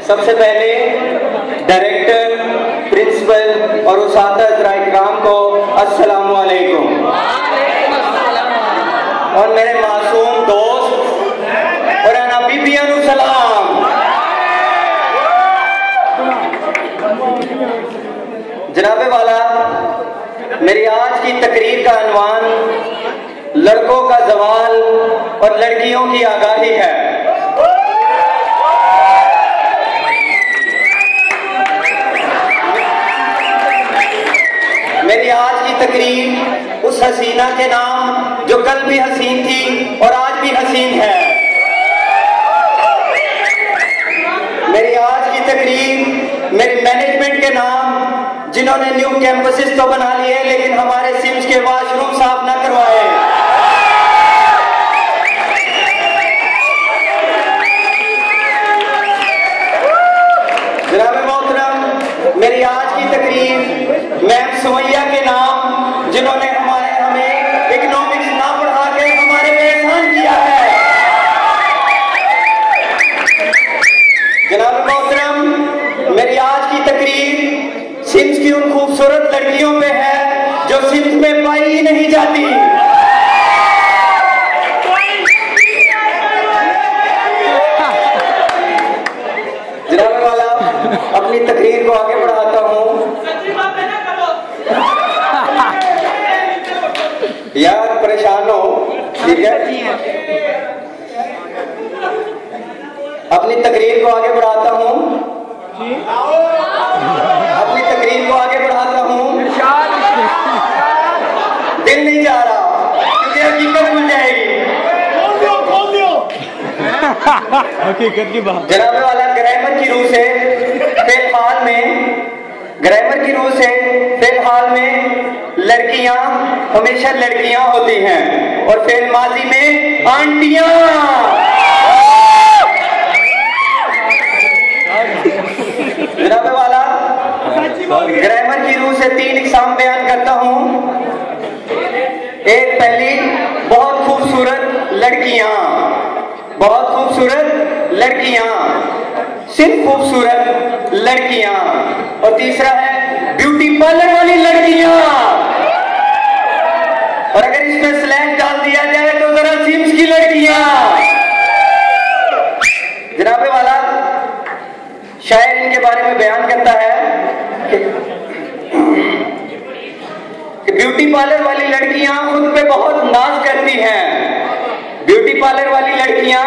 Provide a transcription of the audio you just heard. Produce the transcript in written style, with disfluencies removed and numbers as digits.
सबसे पहले director, principal और उस्ताद-ए-किराम को अस्सलामु अलैकुम। और मेरे मासूम दोस्त और अना बीबियां नु सलाम। जनाबे वाला, मेरी आज की तकरीर का अनवान लड़कों का जवाल और लड़कियों की आगाही है। मेरी आज की तकरीर उस हसीना के नाम जो कल भी हसीन थी और आज भी हसीन है। मेरी आज की तकरीर मेरे मैनेजमेंट के नाम जिन्होंने न्यू कैंपसेस तो बना लिए लेकिन हमारे सिम्स के वॉशरूम साफ ना करवाए। जनाब मोहतरम, मेरी आज की तकरीर मैम सुमैया के नाम जिन्होंने हमें इकोनॉमिक्स ना पढ़ा के हमारे पे एहसान किया है। जनाब मोहतरम, मेरी आज की तकरीर सिम्स की उन खूबसूरत लड़कियों पे है जो सिम्स में पाई ही नहीं जाती। जनाब वाला, अपनी तकरीर को आगे बढ़ाता हूँ। यार परेशान हो, ठीक है? अपनी तकरीर को आगे बढ़ाता हूँ। अपनी तकरीर को आगे बढ़ाता हूँ। दिल नहीं जा रहा क्योंकि हकीकत मिल जाएगी। हकीकत की बात। जनाब वाला, ग्रामर की रूह से फिलहाल में लड़कियां हमेशा लड़कियां होती हैं और फिर माजी में आंटियां। जनाब वाला, ग्रामर की रूह से 3 इकसाम बयान करता हूं। एक पहली, बहुत खूबसूरत लड़कियां, सिर्फ खूबसूरत लड़कियां। और तीसरा है ब्यूटी पार्लर वाली लड़कियां। और अगर इसमें स्लैंग डाल दिया जाए तो जरा सिम्स की लड़कियां। जनाबे वाला, शायर इनके बारे में बयान करता है कि ब्यूटी पार्लर वाली लड़कियां खुद पे बहुत नाज करती हैं। ब्यूटी पार्लर वाली लड़कियां